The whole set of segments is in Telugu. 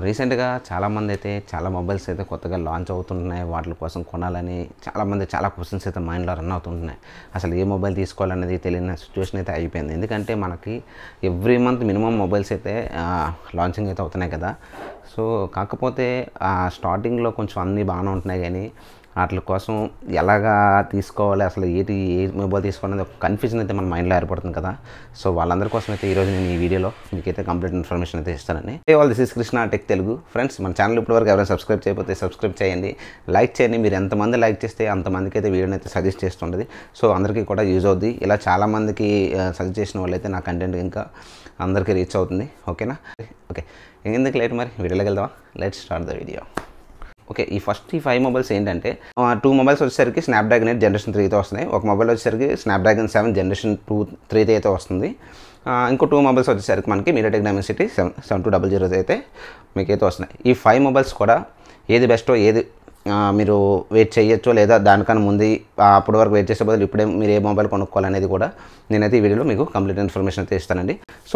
రీసెంట్‌గా చాలామంది అయితే చాలా మొబైల్స్ అయితే కొత్తగా లాంచ్ అవుతుంటున్నాయి. వాటి కోసం కొనాలని చాలామంది చాలా క్వెషన్స్ అయితే మైండ్‌లో రన్ అవుతుంటున్నాయి. అసలు ఏ మొబైల్ తీసుకోవాలనేది తెలియని సిట్యుయేషన్ అయితే అయిపోయింది. ఎందుకంటే మనకి ఎవ్రీ మంత్ మినిమమ్ మొబైల్స్ అయితే లాంచింగ్ అయితే అవుతున్నాయి కదా! సో, కాకపోతే స్టార్టింగ్‌లో కొంచెం అన్నీ బాగానే ఉంటున్నాయి గానీ ఆటిల కోసం ఎలాగా తీసుకోవాలి, అసలు ఏ మొబైల్ తీసుకోవాలనేది ఒక కన్ఫ్యూజన్ అయితే మన మైండ్‌లో ఏర్పడుతుంది కదా! సో, వాళ్ళందరి కోసం అయితే ఈరోజు నేను ఈ వీడియోలో మీకైతే కంప్లీట్ ఇన్ఫర్మేషన్ అయితే ఇస్తానండి. Hey all, this is Krishna tech Telugu. Friends, మన ఛానల్ ఇప్పటివరకు ఎవరైనా సబ్స్క్రైబ్ చేయకపోతే సబ్స్క్రైబ్ చేయండి, లైక్ చేయండి. మీరు ఎంతమంది లైక్ చేస్తే అంతమందికి అయితే వీడియోని అయితే సజెస్ట్ చేస్తుంటుంది. సో, అందరికీ కూడా యూజ్ అవుద్ది. ఇలా చాలామందికి సజెస్ట్ చేసిన వాళ్ళైతే నా కంటెంట్ ఇంకా అందరికీ రీచ్ అవుతుంది. ఓకేనా? ఓకే, ఎందుకు లేట్, మరి వీడియోలోకి వెళ్దామా? Let's start the video. Okay, ఈ 5 మొబైల్స్ ఏంటంటే 2 మొబైల్స్ వచ్చేసరికి స్నాప్డ్రాగన్ 8 జనరేషన్ 3తో వస్తున్నాయి. ఒక మొబైల్ వచ్చేసరికి స్నాప్డ్రాగన్ 7 జనరేషన్ 3తో అయితే వస్తుంది. ఇంకో 2 మొబైల్స్ వచ్చేసరికి మనకి మీడియాటెక్ డైమెన్సిటీ 7200 అయితే మీకైతే వస్తున్నాయి. ఈ 5 మొబైల్స్ కూడా ఏది బెస్టో, ఏది మీరు వెయిట్ చేయొచ్చో లేదా దానికన్నా ముందు అప్పటి వరకు వెయిట్ చేసే బదులు ఇప్పుడే మీరు ఏ మొబైల్ కొనుక్కోవాలనేది కూడా నేనైతే ఈ వీడియోలో మీకు కంప్లీట్ ఇన్ఫర్మేషన్ అయితే ఇస్తానండి. సో,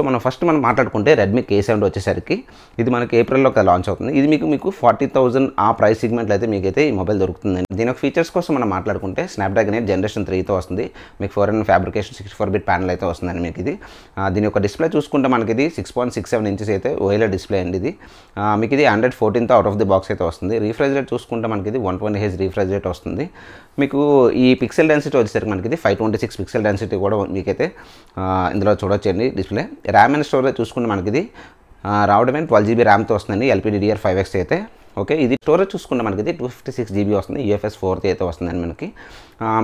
మనం మాట్లాడుకుంటే రెడ్మీ K70 వచ్చేసరికి ఇది మనకి ఏప్రిల్లో లాంచ్ అవుతుంది. ఇది మీకు 40,000 ఆ ప్రైస్ సెగ్మెంట్లో అయితే మీకైతే ఈ మొబైల్ దొరుకుతుందండి. దీని యొక్క ఫీచర్స్ కోసం మనం మాట్లాడుకుంటే స్నాప్డ్రాగన్ 8 జనరేషన్ 3తో వస్తుంది. మీకు 4nm ఫ్యాబ్రికేషన్ 64-బిట్ ప్యానల్ అయితే వస్తుందండి మీకు ఇది. దీని యొక్క డిస్ప్లే చూసుకుంటే మనకి ఇది 6.67 ఇంచెస్ అయితే OLED డిస్ప్లే అండి ఇది. మీకు ఇది Android 14తో అవుట్ ఆఫ్ ది బాక్స్ అయితే వస్తుంది. రీఫ్రెష్ రేట్ చూసుకుంటే మనకి ఇది 120Hz రీఫ్రెష్ రేట్ వస్తుంది. మీకు ఈ పిక్సెల్ డెన్సిటీ వచ్చేసరికి మనకి ఇది 526 పిక్సెల్ డెన్సిటీ కూడా మీకైతే ఇందులో చూడొచ్చండి డిస్ప్లే. ర్యామ్ అండ్ స్టోరేజ్ చూసుకుంటే మనకి ఇది రావడమే 12GB ర్యామ్తో వస్తుందండి, LPDDR5X అయితే. ఓకే, ఇది స్టోరేజ్ చూసుకుంటే మనకి ఇది 256GB వస్తుంది, UFS 4 అయితే వస్తుందండి మనకి.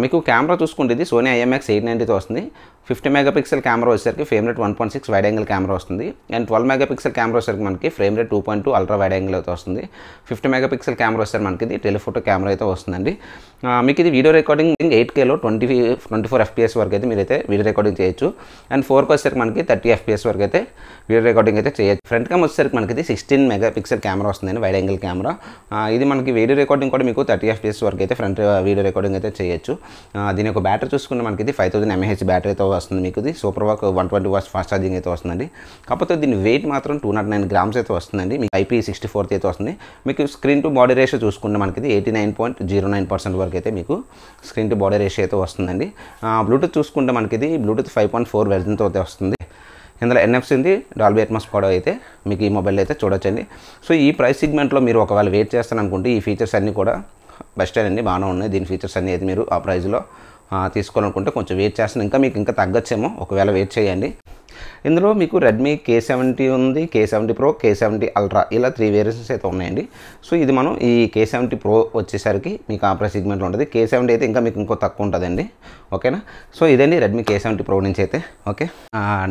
మీకు కెమెరా చూసుకుంటే ఇది సోనీ IMX890తో వస్తుంది. 50 మెగాపిక్సెల్ కెమెరా వచ్చేసరికి frame rate 1.6 wide angle camera వస్తుంది. అండ్ 12 మెగాపిక్సెల్ కెమెరా వచ్చేసరికి మనకి frame rate 2.2 ultra wide angle అయితే వస్తుంది. 50 మెగాపిక్సెల్ కెమెరా వచ్చేసరికి మనకి ఇది టెలిఫోటో కెమెరా అయితే వస్తుందండి. మీకు ఇది వీడియో రికార్డింగ్ 8Kలో 24 FPS వరకు అయితే మీరైతే వీడియో రికార్డింగ్ చేయొచ్చు. అండ్ 4కి వచ్చేసరికి మనకి 30 FPS వరకు అయితే వీడియో రికార్డింగ్ అయితే చేయొచ్చు. ఫ్రంట్ కెమెరా వచ్చేసరికి మనకి ఇది 16 మెగాపిక్సెల్ కెమెరా వస్తుందండి, వైడ్ యాంగిల్ కెమెరా. ఇది మనకి వీడియో రికార్డింగ్ కూడా మీకు 30 FPS వరకు అయితే ఫ్రంట్ వీడియో రికార్డింగ్ అయితే చేయొచ్చు. దీని యొక్క బ్యాటరీ చూసుకుంటే మనకి ఇది 5000 mAh బ్యాటరీ అయితే వస్తుంది. మీకు ఇది super VOOC 120 watts fast charging అయితే వస్తుందండి. కాకపోతే దీని వెయిట్ మాత్రం 209 grams అయితే వస్తుందండి. మీకు IP64 అయితే వస్తుంది. మీకు స్క్రీన్ టు బాడీ రేషియో చూసుకుంటే మనకి ఇది 89.09% వరకు అయితే మీకు స్క్రీన్ టు బాడీ రేషియో అయితే వస్తుందండి. బ్లూటూత్ చూసుకుంటే మనకి ఇది బ్లూటూత్ 5.4 వెర్జన్తో అయితే వస్తుంది. ఇందులో NFC ఉంది, డాల్బీ అట్మాస్ కూడా అయితే మీకు ఈ మొబైల్ అయితే చూడొచ్చండి. సో, ఈ ప్రైస్ సెగ్మెంట్లో మీరు ఒకవేళ వెయిట్ చేస్తారనుకుంటే ఈ ఫీచర్స్ అన్నీ కూడా బెస్ట్ అండి, బాగానే ఉన్నాయి. దీని ఫీచర్స్ అన్నీ అయితే మీరు ఆ ప్రైస్లో తీసుకోవాలనుకుంటే కొంచెం వెయిట్ చేస్తాను, మీకు ఇంకా తగ్గచ్చేమో, ఒకవేళ వెయిట్ చేయండి. ఇందులో మీకు రెడ్మీ K70 ఉంది, K70 Pro, K70 Ultra ఇలా 3 వేరియంట్స్ అయితే ఉన్నాయండి. సో, ఇది మనం ఈ K70 Pro వచ్చేసరికి మీకు ఆ ప్రైస్ సెగ్మెంట్లో ఉంటుంది. K70 అయితే ఇంకా మీకు ఇంకో తక్కువ ఉంటుందండి. ఓకేనా? సో, ఇదండి రెడ్మీ K70 Pro నుంచి అయితే. ఓకే,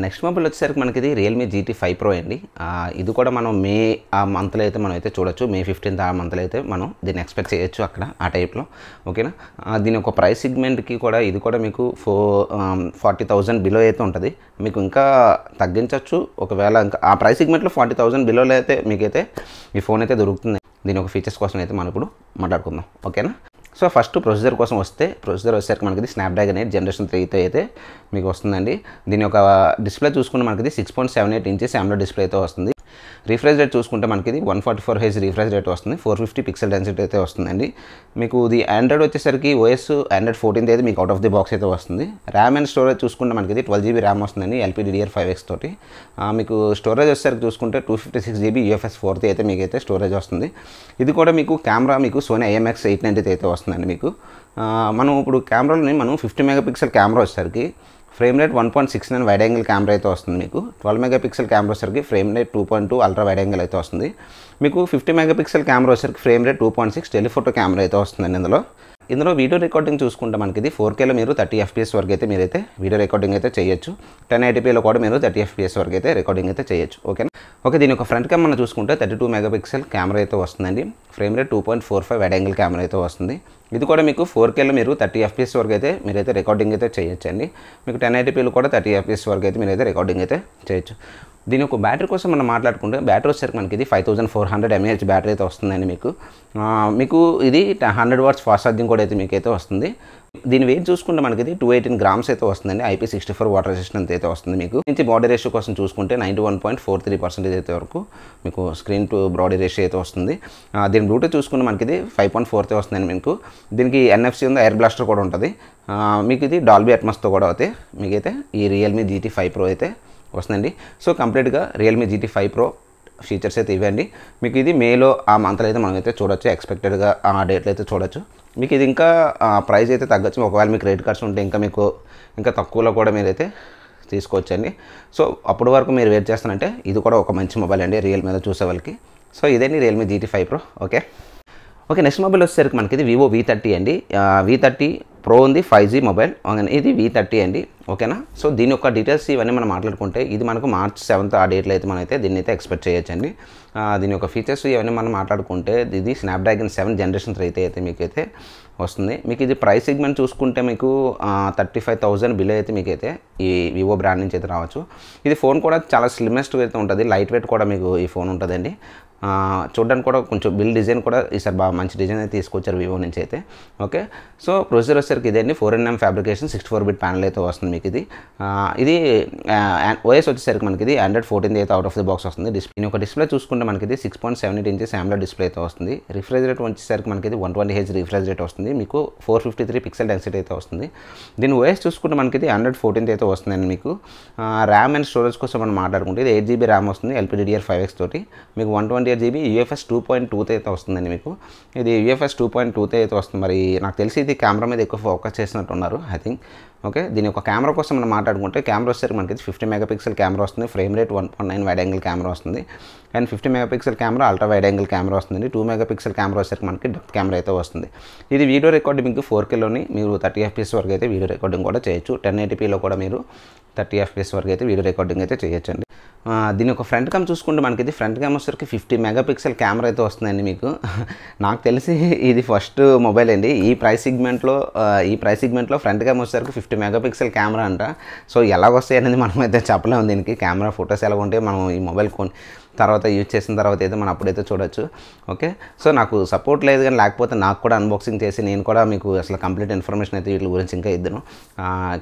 నెక్స్ట్ మొబైల్ వచ్చేసరికి మనకి ఇది రియల్మీ GT5 Pro అండి. ఇది కూడా మనం మే ఆ మంత్లో అయితే మనం అయితే చూడొచ్చు. May 15th ఆ మంత్లో అయితే మనం దీన్ని ఎక్స్పెక్ట్ చేయొచ్చు అక్కడ ఆ టైప్లో. ఓకేనా? దీని ఒక ప్రైస్ సెగ్మెంట్కి కూడా ఇది కూడా మీకు 40,000 బిలో అయితే ఉంటుంది. మీకు ఇంకా తగ్గించవచ్చు ఒకవేళ ఇంకా ఆ ప్రైస్ సెగ్మెంట్లో 40,000 బిలోలో అయితే మీకైతే ఈ ఫోన్ అయితే దొరుకుతుంది. దీని ఒక ఫీచర్స్ కోసం అయితే మనం ఇప్పుడు మాట్లాడుకుందాం. ఓకేనా? సో, ఫస్ట్ ప్రొసెసర్ కోసం వస్తే, ప్రొసెసర్ వచ్చేసరికి మనకి ఇది స్నాప్డ్రాగన్ 8 జనరేషన్ 3తో అయితే మీకు వస్తుందండి. దీని యొక్క డిస్ప్లే చూసుకుంటే మనకి ఇది 6.78 ఇంచెస్ AMOLED డిస్ప్లే అయితే వస్తుంది. రీఫ్రెష్ రేట్ చూసుకుంటే మనకి ఇది 144Hz రీఫ్రెష్ రేట్ వస్తుంది. 450 పిక్సెల్ డెన్సిటీ అయితే వస్తుందండి. మీకు ఇది ఆండ్రాయిడ్ వచ్చేసరికి OS Android 14 అయితే మీకు అవుట్ ఆఫ్ ది బాక్స్ అయితే వస్తుంది. ర్యామ్ అండ్ స్టోరేజ్ చూసుకుంటే మనకి ఇది 12GB ర్యామ్ వస్తుందండి, LPDDR5X తోటి. మీకు స్టోరేజ్ వచ్చేసరికి చూసుకుంటే 256GB UFS 4 అయితే మీకైతే స్టోరేజ్ వస్తుంది. ఇది కూడా మీకు కెమెరా మీకు సోనీ IMX890 అయితే వస్తుందండి మీకు. మనం ఇప్పుడు కెమెరాలోని 50 మెగాపిక్సెల్ కెమెరా వచ్చేసరికి frame rate 1.69 wide angle camera అయితే వస్తుంది. మీకు 12 మెగాపిక్సెల్ కెమెరా వచ్చేసరికి frame rate 2.2 ultra wide angle అయితే వస్తుంది. మీకు 50 మెగాపిక్సెల్ కెమెరా వచ్చేసరికి ఫ్రేమ్ రేట్ 2.6 టెలిఫోటో కెమెరా అయితే వస్తుందండి. ఇందులో వీడియో రికార్డింగ్ చూసుకుంటే మనకి ఇది 4Kలో మీరు 30 FPS వరకు అయితే మీరైతే వీడియో రికార్డింగ్ అయితే చేయొచ్చు. 1080pలో కూడా మీరు 30 FPS వరకు అయితే రికార్డింగ్ అయితే చేయొచ్చు. ఓకేనా? ఓకే, దీని ఒక ఫ్రంట్ కెమెరా చూసుకుంటే 32 మెగాపిక్సెల్ కెమెరా అయితే వస్తుందండి. Frame rate 2.45 wide angle camera అయితే వస్తుంది. ఇది కూడా మీకు 4Kలో మీరు 30 FPS వరకు అయితే మీరైతే రికార్డింగ్ అయితే చేయొచ్చు అండి. మీకు 1080pలో కూడా 30 FPS వరకు అయితే మీరైతే రికార్డింగ్ అయితే చేయొచ్చు. దీని యొక్క బ్యాటరీ కోసం మనం మాట్లాడుకుంటే బ్యాటరీ వచ్చేసరికి మనకి ఇది 5400 mAh బ్యాటరీ అయితే వస్తుందండి మీకు. మీకు ఇది 100 వాట్స్ ఫాస్ట్ ఛార్జింగ్ కూడా అయితే మీకైతే వస్తుంది. దీని వెయిట్ చూసుకుంటే మనకి ఇది 218 గ్రామ్స్ అయితే వస్తుందండి. IP64 వాటర్ రెసిస్టెంట్ అయితే వస్తుంది. మీకు నుంచి బాడీ రేషియో కోసం చూసుకుంటే 91.43% అయితే వరకు మీకు స్క్రీన్ టు బాడీ రేషియో అయితే వస్తుంది. దీని బ్లూటూత్ చూసుకుంటే మనకి ఇది 5.4 అయితే వస్తుందండి. మీకు దీనికి NFC ఉంది, ఎయిర్ బ్లాస్టర్ కూడా ఉంటుంది. మీకు ఇది డాల్బీ అట్మాస్తో కూడా అయితే మీకైతే ఈ రియల్మీ GT5 Pro అయితే వస్తుందండి. సో కంప్లీట్గా రియల్మీ GT5 Pro ఫీచర్స్ అయితే ఇవ్వండి. మీకు ఇది మేలో ఆ మంత్లో అయితే మనమైతే చూడొచ్చు, ఎక్స్పెక్టెడ్గా ఆ డేట్లో అయితే చూడొచ్చు. మీకు ఇది ఇంకా ప్రైస్ అయితే తగ్గచ్చు. ఒకవేళ మీకు క్రెడిట్ కార్డ్స్ ఉంటే ఇంకా తక్కువలో కూడా మీరైతే తీసుకోవచ్చండి. సో అప్పటి వరకు మీరు వెయిట్ చేస్తానంటే ఇది కూడా ఒక మంచి మొబైల్ అండి రియల్మీలో చూసే వాళ్ళకి. సో ఇదేంటి Realme GT5 Pro. Okay next mobile వచ్చేసరికి మనకి ఇది వివో V30 అండి. V30 Pro ఉంది, 5G మొబైల్. ఇది V30 అండి. ఓకేనా. సో దీని యొక్క డీటెయిల్స్ ఇవన్నీ మనం మాట్లాడుకుంటే ఇది మనకు March 7th ఆ డేట్లో అయితే మనమైతే దీన్ని అయితే ఎక్స్పెక్ట్ చేయొచ్చండి. దీని యొక్క ఫీచర్స్ ఇవన్నీ మనం మాట్లాడుకుంటే ఇది స్నాప్డ్రాగన్ 7 జనరేషన్ 3 అయితే మీకైతే వస్తుంది. మీకు ఇది ప్రైస్ సెగ్మెంట్ చూసుకుంటే మీకు 35,000 బిలో అయితే మీకైతే ఈ వివో బ్రాండ్ నుంచి అయితే రావచ్చు. ఇది ఫోన్ కూడా చాలా స్లిమ్మెస్ట్ అయితే ఉంటుంది, లైట్ వెయిట్ కూడా మీకు ఈ ఫోన్ ఉంటుందండి. చూడడానికి కూడా కొంచెం బిల్డ్ డిజైన్ కూడా ఈసారి బాగా మంచి డిజైన్ అయితే తీసుకొచ్చారు వివో నుంచి అయితే. ఓకే సో ప్రొసెసర్ వచ్చేసరికి ఇదండి 4nm ఫ్యాబ్రికేషన్ 64-bit ప్యానల్ అయితే వస్తుంది మీకు ఇది. ఇది OS వచ్చేసరికి మనకి ఇది Android 14 అయితే అవుట్ ఆఫ్ ది బాక్స్ వస్తుంది. దీని యొక్క డిస్ప్లే చూసుకుంటే మనకి ఇది 6.78 ఇంచెస్ AMOLED డిస్ప్లే అయితే వస్తుంది. రిఫ్రెష్ రేట్ వచ్చేసరికి మనకి ఇది 120Hz రిఫ్రెష్ రేట్ వస్తుంది. మీకు 453 పిక్సెల్ డెన్సిటీ అయితే వస్తుంది. దీని OS చూసుకుంటే మనకి ఇది Android 14 అయితే వస్తుందండి. మీకు ర్యామ్ అండ్ స్టోరేజ్ కోసం మనం మాట్లాడుకుంటే ఇది 8GB ర్యామ్ వస్తుంది LPDDR5X తోటి. మీకు 128GB UFS 2.2 అయితే వస్తుందండి. మీకు ఇది UFS 2.2 అయితే వస్తుంది. మరి నాకు తెలిసి ఇది కెమెరా మీద ఎక్కువ ఫోకస్ చేసినట్టున్నారు ఐ థింక్. ఓకే దీని యొక్క కెమెరా కోసం మనం మాట్లాడుకుంటే కెమెరా వచ్చేసరికి మనకి 50 మెగాపిక్సెల్ కెమెరా వస్తుంది. Frame rate 1.9 wide angle camera వస్తుంది. And 50 megapixel camera ultra wide angle camera వస్తుంది. 2 మెగాపిక్సెల్ కెమెరా వచ్చేసరికి మనకి డెప్త్ కెమెరా అయితే వస్తుంది. ఇది వీడియో రికార్డింగ్ మీకు 4Kలోని మీరు 30 FPS వరకు అయితే వీడియో రికార్డింగ్ కూడా చేయొచ్చు. 1080pలో కూడా మీరు 30 FPS వరకు అయితే వీడియో రికార్డింగ్ అయితే చేయొచ్చండి. దీని ఒక ఫ్రంట్ క్యామ్ చూసుకుంటే మనకి ఇది ఫ్రంట్ క్యామ్ వచ్చేసరికి 50 మెగాపిక్సెల్ కెమెరా అయితే వస్తుందండి. మీకు నాకు తెలిసి ఇది ఫస్ట్ మొబైల్ అండి ఈ ప్రైస్ సిగ్మెంట్లో ఫ్రంట్ క్యామ్ వచ్చేసరికి 50 మెగాపిక్సెల్ కెమెరా అంట. సో ఎలా వస్తాయి అనేది మనం అయితే చెప్పలేము. దీనికి కెమెరా ఫొటోస్ ఎలా ఉంటే మనం ఈ మొబైల్ తర్వాత యూజ్ చేసిన తర్వాత అయితే మనం అప్పుడైతే చూడొచ్చు. ఓకే సో నాకు సపోర్ట్ లేదు కానీ లేకపోతే నాకు కూడా అన్బాక్సింగ్ చేసి నేను కూడా మీకు అసలు కంప్లీట్ ఇన్ఫర్మేషన్ అయితే వీటి గురించి ఇంకా ఇద్దాను.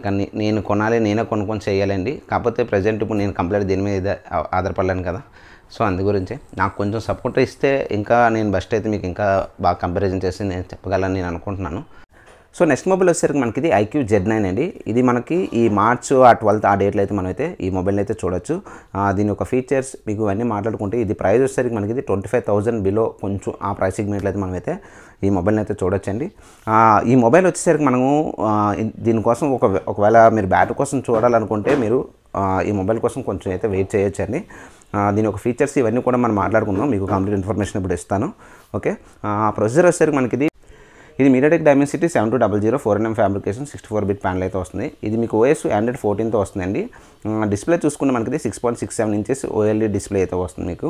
కానీ నేను కొనాలి, నేనే కొనుక్కొని చేయాలండి. కాకపోతే ప్రజెంట్ ఇప్పుడు నేను కంప్లీట్ దీని మీద ఆధారపడలేను కదా. సో అందు గురించి నాకు కొంచెం సపోర్ట్ ఇస్తే ఇంకా నేను బెస్ట్ అయితే మీకు ఇంకా బాగా కంపారిజన్ చేసి నేను చెప్పగలను నేను అనుకుంటున్నాను. సో నెక్స్ట్ మొబైల్ వచ్చేసరికి మనకి ఇది IQ Z9 అండి. ఇది మనకి ఈ March 12th ఆ డేట్లో అయితే మనమైతే ఈ మొబైల్ని అయితే చూడొచ్చు. దీని యొక్క ఫీచర్స్ మీకు అన్నీ మాట్లాడుకుంటే ఇది ప్రైస్ వచ్చేసరికి మనకి ఇది 25,000 బిలో కొంచెం ఆ ప్రైస్ సెగ్మెంట్లో అయితే మనమైతే ఈ మొబైల్ని అయితే చూడొచ్చండి. ఈ మొబైల్ వచ్చేసరికి మనము దీనికోసం ఒకవేళ మీరు బ్యాటరీ కోసం చూడాలనుకుంటే మీరు ఈ మొబైల్ కోసం కొంచెం అయితే వెయిట్ చేయొచ్చండి. దీని యొక్క ఫీచర్స్ ఇవన్నీ కూడా మనం మాట్లాడుకుందాం. మీకు కంప్లీట్ ఇన్ఫర్మేషన్ ఇప్పుడు ఇస్తాను. ఓకే ప్రొసెసర్ వచ్చేసరికి మనకి ఇది MediaTek Dimensity 7200 4nm fabrication 64-bit panel అయితే వస్తుంది. ఇది మీకు OS Android 14తో వస్తుందండి. డిస్ప్లే చూసుకుంటే మనకి 6.67 ఇంచెస్ OLED డిస్ప్లే అయితే వస్తుంది. మీకు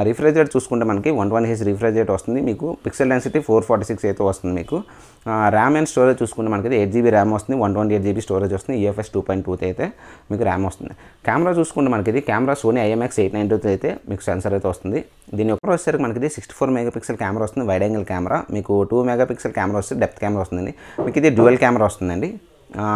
రిఫ్రెష్ రేట్ చూసుకుంటే మనకి 120Hz రిఫ్రెష్ రేట్ వస్తుంది. మీకు పిక్సెల్ డెన్సిటీ 446 అయితే వస్తుంది. మీకు ర్యామ్ అండ్ స్టోరేజ్ చూసుకుంటే మనకి 8GB ర్యామ్ వస్తుంది, 128GB స్టోరేజ్ వస్తుంది. UFS 2.2 అయితే మీకు ర్యామ్ వస్తుంది. కెమెరా చూసుకుంటే మనకి కెమెరా Sony IMX892 అయితే మీకు సెన్సర్ అయితే వస్తుంది. దీని యొక్క వచ్చేసరికి మనకి 64 మెగాపిక్సెల్ కెమెరా వస్తుంది, వైడ్ యాంగిల్ కెమెరా. మీకు 2 మెగాపిక్సెల్ కెమెరా వస్తుంది, డెప్త్ కెమెరా వస్తుందండి. మీకు ఇది డ్యూయల్ కెమెరా వస్తుందండి.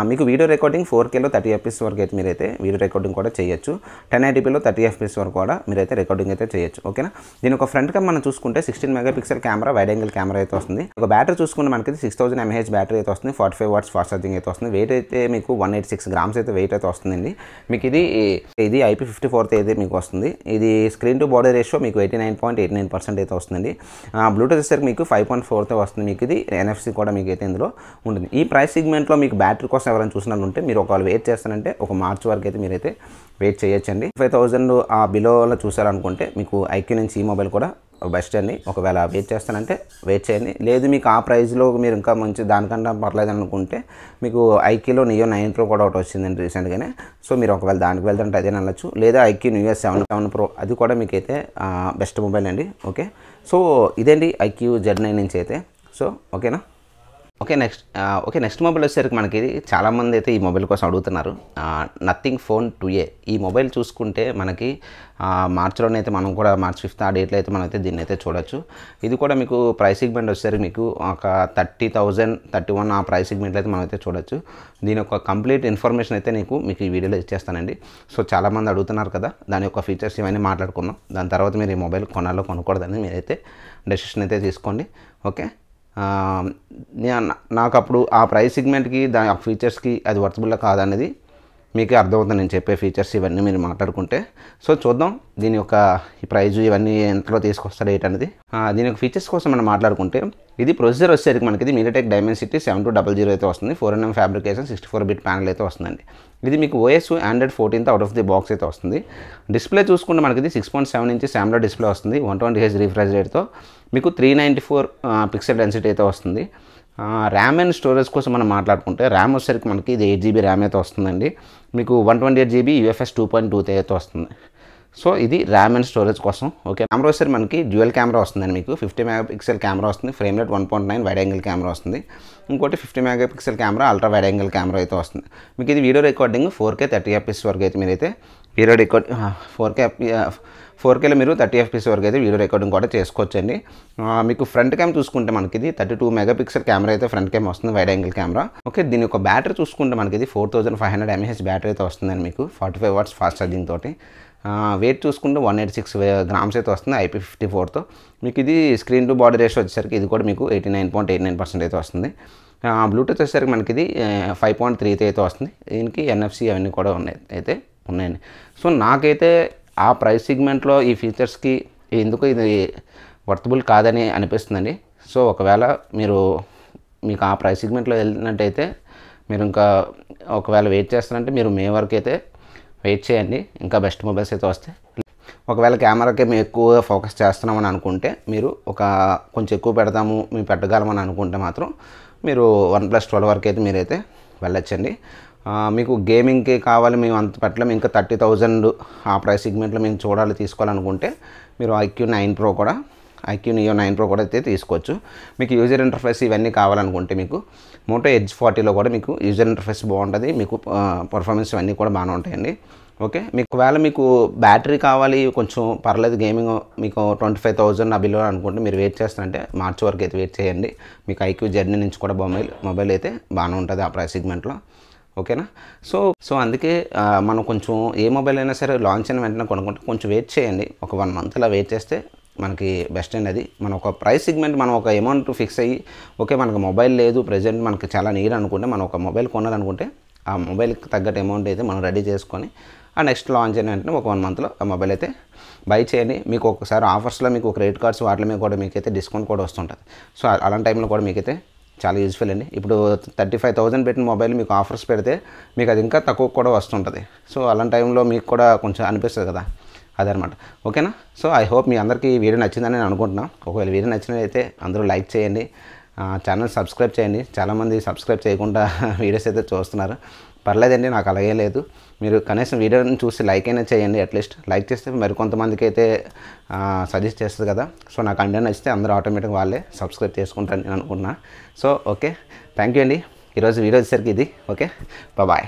మీకు వీడియో రికార్డింగ్ 4Kలో 30 FPS వరకు అయితే మీరైతే వీడియో రికార్డింగ్ కూడా చేయొచ్చు. 1080pలో 30 FPS వరకు కూడా మీరైతే రికార్డింగ్ అయితే చేయొచ్చు. ఓకేనా. దీని ఒక ఫ్రంట్ క్యామ్ మనం చూసుకుంటే 16 megapixel camera wide angle camera అయితే వస్తుంది. ఒక బ్యాటరీ చూసుకుంటే మనకి 6000 mAh బ్యాటరీ అయితే వస్తుంది. 45 watts ఫాస్ట్ ఛార్జింగ్ అయితే వస్తుంది. వెయిట్ అయితే మీకు 186 grams అయితే వెయిట్ అయితే వస్తుందండి. మీకు ఇది IP54 అయితే మీకు వస్తుంది. ఇది స్క్రీన్ టు బాడీ రేషియో మీకు 89.89% అయితే వస్తుందండి. బ్లూటూత్ వచ్చేసరికి మీకు 5.4తో వస్తుంది. మీకు ఇది NFC కూడా మీకు అయితే ఇందులో ఉంటుంది. ఈ ప్రైస్ సెగ్మెంట్లో మీకు బ్యాటరీ కోసం ఎవరైనా చూసినట్టుంటే మీరు ఒకవేళ వెయిట్ చేస్తానంటే ఒక మార్చ్ వరకు అయితే మీరైతే వెయిట్ చేయొచ్చండి. 5,000 ఆ బిలోలో చూసారనుకుంటే మీకు IQ నుంచి ఈ మొబైల్ కూడా బెస్ట్ అండి. ఒకవేళ వెయిట్ చేస్తానంటే వెయిట్ చేయండి. లేదు మీకు ఆ ప్రైస్లో మీరు ఇంకా మంచి దానికన్నా పర్లేదు అనుకుంటే మీకు IQలో Neo 9 Pro కూడా ఒకటి వచ్చిందండి రీసెంట్గానే. సో మీరు ఒకవేళ దానికి వెళ్తుంటే అదే అనొచ్చు. లేదా IQ Neo 7 Pro అది కూడా మీకైతే బెస్ట్ మొబైల్ అండి. ఓకే సో ఇదేంటి IQ Z9 నుంచి అయితే. సో ఓకేనా. నెక్స్ట్ మొబైల్ వచ్చేసరికి మనకి చాలామంది అయితే ఈ మొబైల్ కోసం అడుగుతున్నారు. Nothing phone 2A. ఈ మొబైల్ చూసుకుంటే మనకి మార్చిలోనే అయితే మనం కూడా మార్చ్ 5th ఆ డేట్లో అయితే మనం అయితే దీన్ని అయితే చూడొచ్చు. ఇది కూడా మీకు ప్రైస్ సెగ్మెంట్ వచ్చేసరికి మీకు ఒక 30,000 31 ఆ ప్రైస్ సెగ్మెంట్లో అయితే మనం అయితే చూడొచ్చు. దీని యొక్క కంప్లీట్ ఇన్ఫర్మేషన్ అయితే మీకు ఈ వీడియోలో ఇచ్చేస్తానండి. సో చాలామంది అడుగుతున్నారు కదా, దాని యొక్క ఫీచర్స్ ఇవన్నీ మాట్లాడుకుందాం. దాని తర్వాత మీరు ఈ మొబైల్ కొనాలో కొనకూడదని మీరైతే డెసిషన్ అయితే తీసుకోండి. ఓకే, నాకు అప్పుడు ఆ ప్రైస్ సెగ్మెంట్కి దాని ఫీచర్స్కి అది వర్తబుల్ కాదనేది మీకే అర్థమవుతుంది నేను చెప్పే ఫీచర్స్ ఇవన్నీ మీరు మాట్లాడుకుంటే. సో చూద్దాం దీని యొక్క ఈ ప్రైజు ఇవన్నీ ఎంతలో తీసుకొస్తారు ఏంటనేది. దీని యొక్క ఫీచర్స్ కోసం మనం మాట్లాడుకుంటే ఇది ప్రొసెసర్ వచ్చేసరికి మనకి ఇది MediaTek Dimensity 7200 అయితే వస్తుంది. 4nm ఫ్యాబ్రికేషన్ 64-bit ప్యానల్ అయితే వస్తుందండి. ఇది మీకు OS Android 14 out of the box అయితే వస్తుంది. డిస్ప్లే చూసుకుంటే మనకి ఇది 6.7 ఇంచెస్ AMOLED డిస్ప్లే వస్తుంది. 120Hz రిఫ్రెష్ రేట్తో మీకు 394 పిక్సెల్ డెన్సిటీ అయితే వస్తుంది. ర్యామ్ అండ్ స్టోరేజ్ కోసం మనం మాట్లాడుకుంటే ర్యామ్ వచ్చేసరికి మనకి ఇది 8GB ర్యామ్ అయితే వస్తుందండి. మీకు 128GB UFS 2.2 అయితే వస్తుంది. సో ఇది ర్యామ్ అండ్ స్టోరేజ్ కోసం. ఓకే, కెమెరా వచ్చేసరికి మనకి డ్యూయల్ కెమెరా వస్తుందండి. మీకు 50 మెగాపిక్సెల్ కెమెరా వస్తుంది. Frame rate 1.9 wide angle camera వస్తుంది. ఇంకోటి 50 megapixel camera ultra wide angle camera అయితే వస్తుంది. మీకు ఇది వీడియో రికార్డింగ్ 4K 30 FPS వరకు అయితే మీరైతే వీడియో రికార్డ్ 4Kలో మీరు 30 FPS వరకు అయితే వీడియో రికార్డింగ్ కూడా చేసుకోవచ్చండి. మీకు ఫ్రంట్ క్యామ్ చూసుకుంటే మనకి ఇది 32 మెగాపిక్సెల్ కెమెరా అయితే ఫ్రంట్ క్యామ్ వస్తుంది, వైడ్ యాంగిల్ కెమెరా. ఓకే, దీని యొక్క బ్యాటరీ చూసుకుంటే మనకి ఇది 4500 mAh బ్యాటరీ అయితే వస్తుందండి. మీకు 45 watts ఫాస్ట్ ఛార్జింగ్ తోటి. వెయిట్ చూసుకుంటే 186 grams అయితే వస్తుంది IP54తో. మీకు ఇది స్క్రీన్ టు బాడీ రేషియో వచ్చేసరికి ఇది కూడా మీకు 89.89% అయితే వస్తుంది. బ్లూటూత్ వచ్చేసరికి మనకి ఇది 5.3 అయితే వస్తుంది. దీనికి NFC అవన్నీ కూడా ఉన్నాయండి. సో నాకైతే ఆ ప్రైస్ సెగ్మెంట్లో ఈ ఫీచర్స్కి ఎందుకు ఇది వర్తబుల్ కాదని అనిపిస్తుందండి. సో ఒకవేళ మీకు ఆ ప్రైస్ సెగ్మెంట్లో వెళ్ళినట్టయితే మీరు ఇంకా ఒకవేళ వెయిట్ చేస్తారంటే మీరు మే వరకు అయితే వెయిట్ చేయండి, ఇంకా బెస్ట్ మొబైల్స్ అయితే వస్తాయి. ఒకవేళ కెమెరాకి మేము ఎక్కువ ఫోకస్ చేస్తున్నామని అనుకుంటే మీరు కొంచెం ఎక్కువ పెడతాము మేము పెట్టగలమని అనుకుంటే మాత్రం మీరు OnePlus 12 వరకు అయితే మీరైతే వెళ్ళొచ్చండి. మీకు గేమింగ్కి కావాలి మేము అంత పెట్టలేము, ఇంకా 30,000 ఆ ప్రైస్ సెగ్మెంట్లో మేము తీసుకోవాలనుకుంటే మీరు IQ Neo 9 Pro కూడా అయితే తీసుకోవచ్చు. మీకు యూజర్ ఇంటర్ఫేస్ ఇవన్నీ కావాలనుకుంటే మీకు Moto Edge 40లో కూడా మీకు యూజర్ ఇంటర్ఫేస్ బాగుంటుంది, మీకు పర్ఫార్మెన్స్ ఇవన్నీ కూడా బాగానే ఉంటాయండి. ఓకే, మీకు బ్యాటరీ కావాలి కొంచెం పర్లేదు గేమింగ్ మీకు 25,000 బిలో అనుకుంటే మీరు వెయిట్ చేస్తారంటే మార్చి వరకు అయితే వెయిట్ చేయండి. మీకు IQ జర్నీ నుంచి కూడా మొబైల్ అయితే బాగానే ఉంటుంది ఆ ప్రైస్ సెగ్మెంట్లో. ఓకేనా, సో అందుకే మనం కొంచెం ఏ మొబైల్ అయినా సరే లాంచ్ అయిన వెంటనే కొనుక్కుంటే కొంచెం వెయిట్ చేయండి. ఒక 1 month అలా వెయిట్ చేస్తే మనకి బెస్ట్ అండి. అది మనం ఒక ప్రైస్ సెగ్మెంట్ మనం ఒక అమౌంట్ ఫిక్స్ అయ్యి ఓకే మనకు మొబైల్ లేదు ప్రజెంట్ మనకి చాలా నీడ్ అనుకుంటే మనం ఒక మొబైల్ కొనాలనుకుంటే ఆ మొబైల్కి తగ్గట్టు అమౌంట్ అయితే మనం రెడీ చేసుకొని ఆ నెక్స్ట్ లాంచ్ అయిన వెంటనే ఒక 1 monthలో ఆ మొబైల్ అయితే బై చేయండి. మీకు ఒకసారి ఆఫర్స్లో మీకు క్రెడిట్ కార్డ్స్ వాటి మీద కూడా మీకైతే డిస్కౌంట్ కూడా వస్తుంటుంది. సో అలాంటి టైంలో కూడా మీకైతే చాలా యూజ్ఫుల్ అండి. ఇప్పుడు 35,000 పెట్టిన మొబైల్ మీకు ఆఫర్స్ పెడితే మీకు అది ఇంకా తక్కువ కూడా వస్తుంటుంది. సో అలాంటి టైంలో మీకు కూడా కొంచెం అనిపిస్తుంది కదా, అదనమాట. ఓకేనా, సో ఐ హోప్ మీ అందరికీ ఈ వీడియో నచ్చిందని నేను అనుకుంటున్నాను. ఒకవేళ వీడియో నచ్చినట్లయితే అందరూ లైక్ చేయండి, ఛానల్ సబ్స్క్రైబ్ చేయండి. చాలామంది సబ్స్క్రైబ్ చేయకుండా వీడియోస్ అయితే చూస్తున్నారు. పర్లేదండి, నాకు అలాగే లేదు. మీరు కనీసం వీడియోని చూసి లైక్ అయినా చేయండి. అట్లీస్ట్ లైక్ చేస్తే మరికొంతమందికి అయితే సజెస్ట్ చేస్తుంది కదా. సో నాకు కంటెంట్ నచ్చితే అందరూ ఆటోమేటిక్గా వాళ్ళే సబ్స్క్రైబ్ చేసుకుంటారని నేను అనుకుంటున్నాను. సో ఓకే, థ్యాంక్ యూ అండి. ఈరోజు వీడియో వచ్చేసరికి ఇది. Okay, bye.